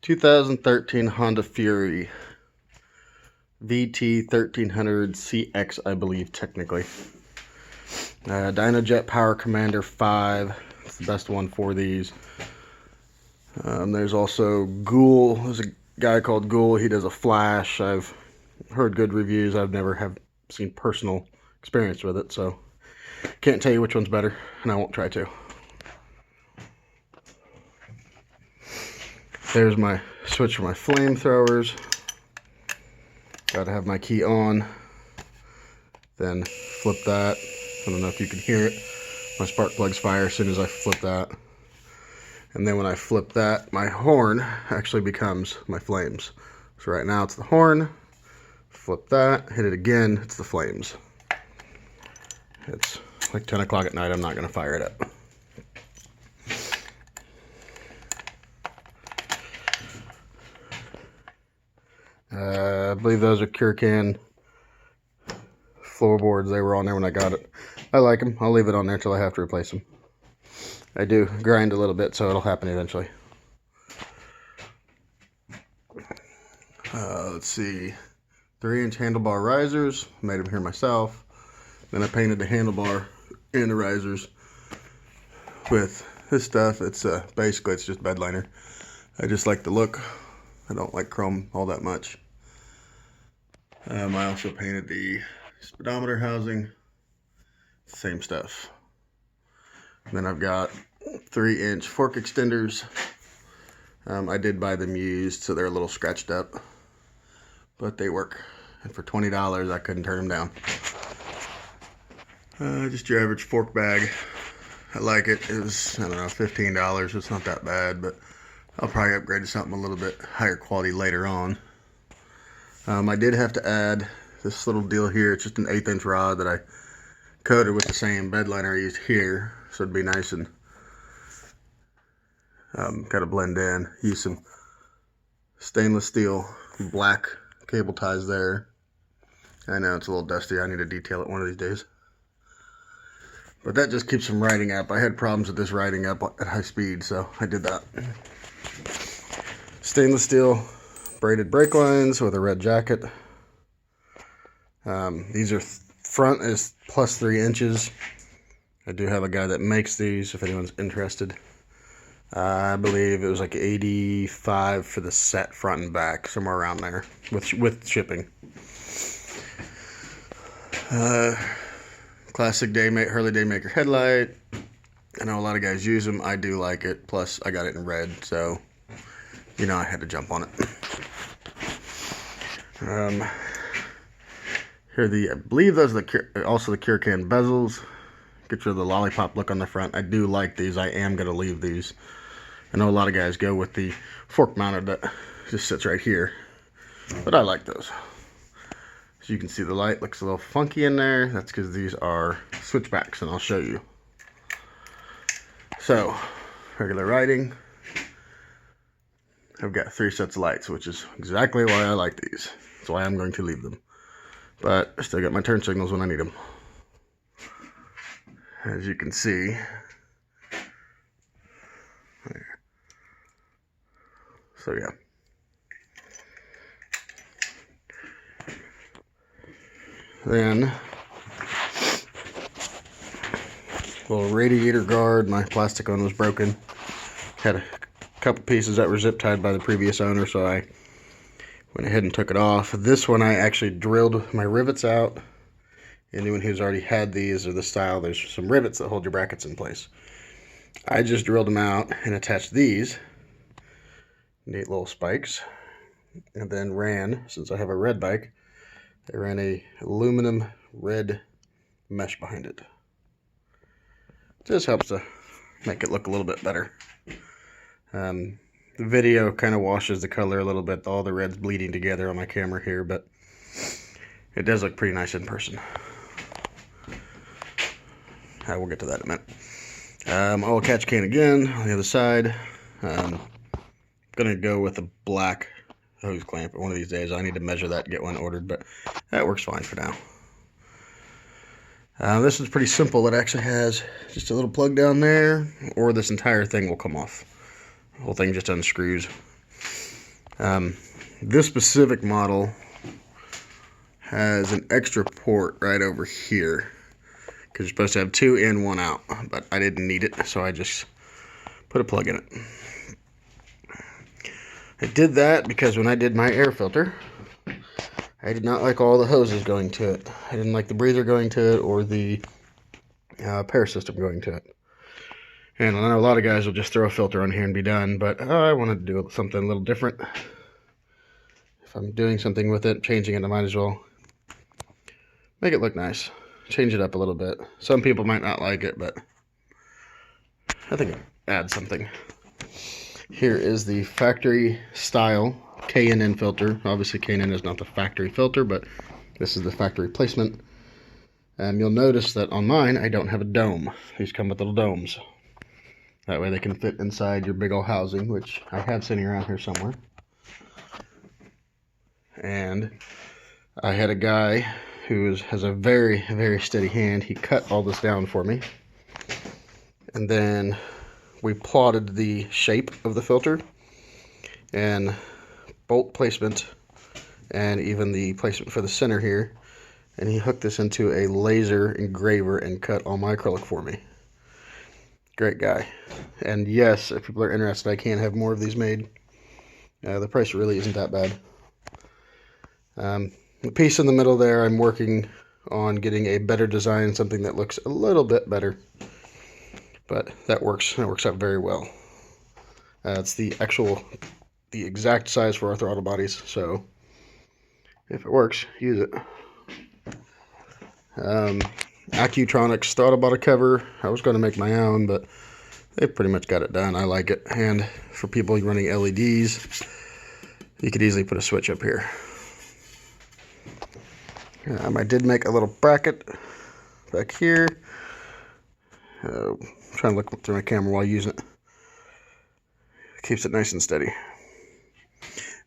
2013 Honda Fury VT 1300 CX, I believe, technically. Dynojet Power Commander 5. It's the best one for these. There's also Ghoul. There's a guy called Ghoul. He does a flash. I've heard good reviews. I've never have seen personal experience with it, so can't tell you which one's better, and I won't try to. There's my switch for my flamethrowers. Gotta have my key on. Then flip that. I don't know if you can hear it. My spark plugs fire as soon as I flip that. And then when I flip that, my horn actually becomes my flames. So right now it's the horn. Flip that, hit it again, it's the flames. It's like 10 o'clock at night, I'm not gonna fire it up. I believe those are Curacan floorboards. They were on there when I got it. I like them. I'll leave it on there until I have to replace them. I do grind a little bit, so it'll happen eventually. Let's see. 3-inch handlebar risers. Made them here myself. Then I painted the handlebar and the risers with this stuff. It's basically it's just bed liner. I just like the look. I don't like chrome all that much. I also painted the speedometer housing. Same stuff. Then I've got 3-inch fork extenders. I did buy them used, so they're a little scratched up, but they work. And for $20, I couldn't turn them down. Just your average fork bag. I like it. It was, I don't know, $15. It's not that bad, but I'll probably upgrade to something a little bit higher quality later on. I did have to add this little deal here. It's just an 1/8-inch rod that I coated with the same bed liner I used here, so it'd be nice and kind of blend in. Use some stainless steel black cable ties there. I know it's a little dusty. I need to detail it one of these days. But that just keeps from riding up. I had problems with this riding up at high speed, so I did that. Stainless steel braided brake lines with a red jacket. These are front is plus 3 inches. I do have a guy that makes these if anyone's interested. I believe it was like $85 for the set front and back, somewhere around there with shipping. Classic Hurley Daymaker headlight. I know a lot of guys use them. I do like it. Plus, I got it in red, so you know I had to jump on it. Here I believe those are also the Curacan bezels. Get rid of the lollipop look on the front. I do like these. I am going to leave these. I know a lot of guys go with the fork mounted that just sits right here, but I like those. So you can see the light looks a little funky in there. That's because these are switchbacks, and I'll show you. So, regular riding. I've got 3 sets of lights, which is exactly why I like these. That's why I'm going to leave them. But I still got my turn signals when I need them. As you can see. There. So yeah. Then, little radiator guard. My plastic one was broken. Had a couple pieces that were zip tied by the previous owner, so I went ahead and took it off. This one I actually drilled my rivets out. Anyone who's already had these or the style, there's some rivets that hold your brackets in place. I just drilled them out and attached these neat little spikes, and then ran, since I have a red bike, I ran a aluminum red mesh behind it. Just helps to make it look a little bit better. The video kind of washes the color a little bit, all the red's bleeding together on my camera here, but it does look pretty nice in person. I will get to that in a minute. Oil catch can again on the other side. Gonna go with a black hose clamp one of these days. I need to measure that and get one ordered, but that works fine for now. This is pretty simple. It actually has just a little plug down there, or this entire thing will come off. The whole thing just unscrews. This specific model has an extra port right over here because you're supposed to have 2 in, 1 out, but I didn't need it, so I just put a plug in it. I did that because when I did my air filter, I did not like all the hoses going to it. I didn't like the breather going to it or the pair system going to it. And I know a lot of guys will just throw a filter on here and be done, but I wanted to do something a little different. If I'm doing something with it, changing it, I might as well make it look nice. Change it up a little bit. Some people might not like it, but I think it adds something. Here is the factory style K&N filter. Obviously K&N is not the factory filter, but this is the factory placement. You'll notice that on mine I don't have a dome. These come with little domes. That way they can fit inside your big old housing, which I have sitting around here somewhere. And I had a guy who has a very, very steady hand. He cut all this down for me. And then we plotted the shape of the filter and bolt placement and even the placement for the center here. And he hooked this into a laser engraver and cut all my acrylic for me. Great guy. And yes, if people are interested, I can have more of these made. The price really isn't that bad. The piece in the middle there, I'm working on getting a better design, something that looks a little bit better. But that works out very well. It's the exact size for our throttle bodies, so if it works, use it. Accutronics throttle body cover. I was going to make my own, but they pretty much got it done. I like it. And for people running LEDs, you could easily put a switch up here. I did make a little bracket back here. I'm trying to look through my camera while using it. Keeps it nice and steady.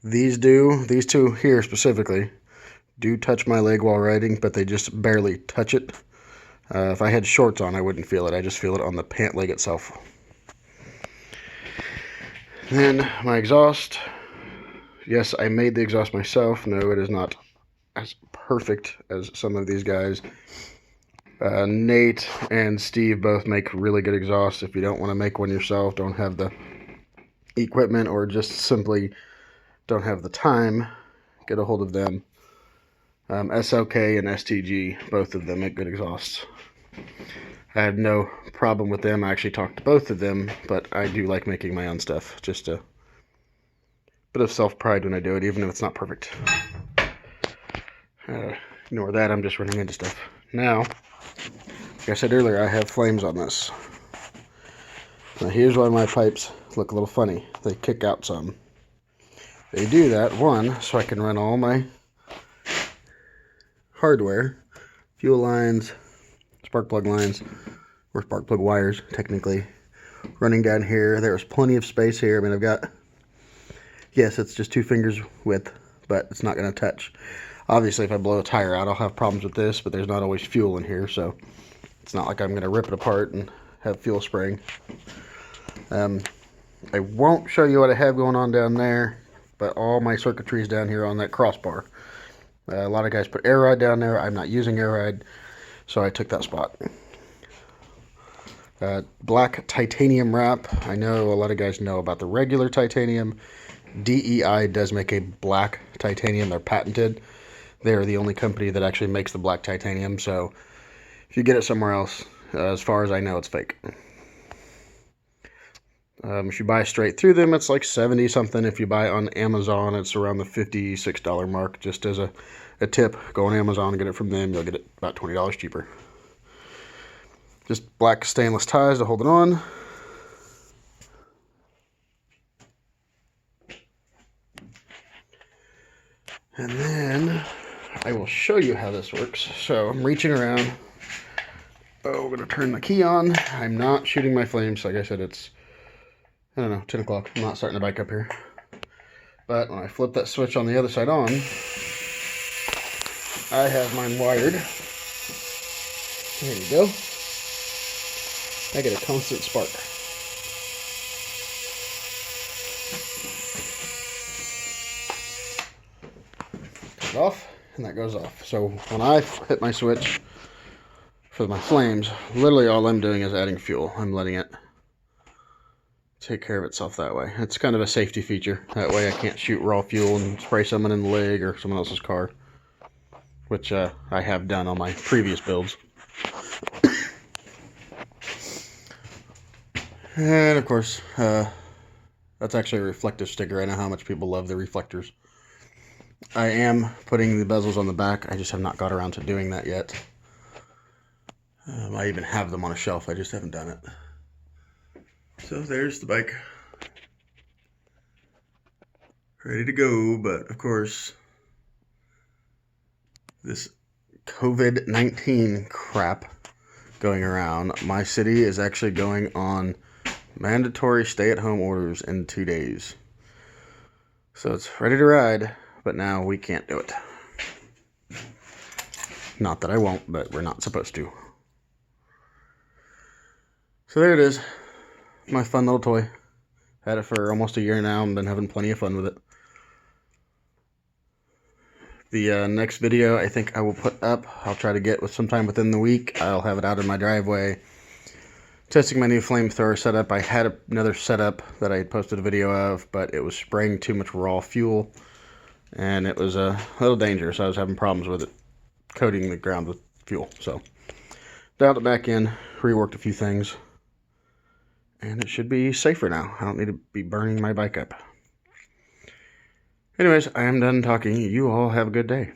These two here specifically, do touch my leg while riding, but they just barely touch it. If I had shorts on, I wouldn't feel it. I just feel it on the pant leg itself. Then my exhaust. Yes, I made the exhaust myself. No, it is not as perfect as some of these guys. Nate and Steve both make really good exhausts. If you don't want to make one yourself, don't have the equipment, or just simply don't have the time, get a hold of them. SLK and STG, both of them make good exhausts. I had no problem with them. I actually talked to both of them, but I do like making my own stuff. Just a bit of self-pride when I do it, even if it's not perfect. Ignore that, I'm just running into stuff. Now, like I said earlier, I have flames on this. Now here's why my pipes look a little funny. They kick out some. They do that, one, so I can run all my hardware, fuel lines, spark plug lines, or spark plug wires, technically, running down here. There's plenty of space here. I mean, I've got, yes, it's just 2 fingers width, but it's not going to touch. Obviously, if I blow a tire out, I'll have problems with this, but there's not always fuel in here, so it's not like I'm going to rip it apart and have fuel spraying. I won't show you what I have going on down there, but all my circuitry is down here on that crossbar. A lot of guys put air ride down there. I'm not using air ride, so I took that spot. Black titanium wrap. I know a lot of guys know about the regular titanium. DEI does make a black titanium. They're patented. They're the only company that actually makes the black titanium, so if you get it somewhere else, as far as I know, it's fake. If you buy straight through them, it's like 70 something. If you buy on Amazon, it's around the $56 mark. Just as a tip, go on Amazon and get it from them. You'll get it about $20 cheaper. Just black stainless ties to hold it on. And then I will show you how this works. So I'm reaching around. Oh, we're going to turn the key on. I'm not shooting my flames. Like I said, it's, I don't know, 10 o'clock. I'm not starting the bike up here. But when I flip that switch on the other side on, I have mine wired. There you go. I get a constant spark. it off, and that goes off. So when I hit my switch for my flames, literally all I'm doing is adding fuel. I'm letting it take care of itself that way. It's kind of a safety feature. That way I can't shoot raw fuel and spray someone in the leg or someone else's car, which I have done on my previous builds. And of course, that's actually a reflective sticker. I know how much people love the reflectors. I am putting the bezels on the back. I just have not got around to doing that yet. I even have them on a shelf. I just haven't done it. So there's the bike. Ready to go, but of course, this COVID-19 crap going around. My city is actually going on mandatory stay-at-home orders in 2 days. So it's ready to ride, but now we can't do it. Not that I won't, but we're not supposed to. So there it is. My fun little toy. Had it for almost a year now and been having plenty of fun with it. The next video I think I will put up, I'll try to get with sometime within the week. I'll have it out in my driveway testing my new flamethrower setup. I had another setup that I had posted a video of, but it was spraying too much raw fuel and it was a little dangerous. I was having problems with it coating the ground with fuel. So dialed it back in, reworked a few things, and it should be safer now. I don't need to be burning my bike up. Anyways, I am done talking. You all have a good day.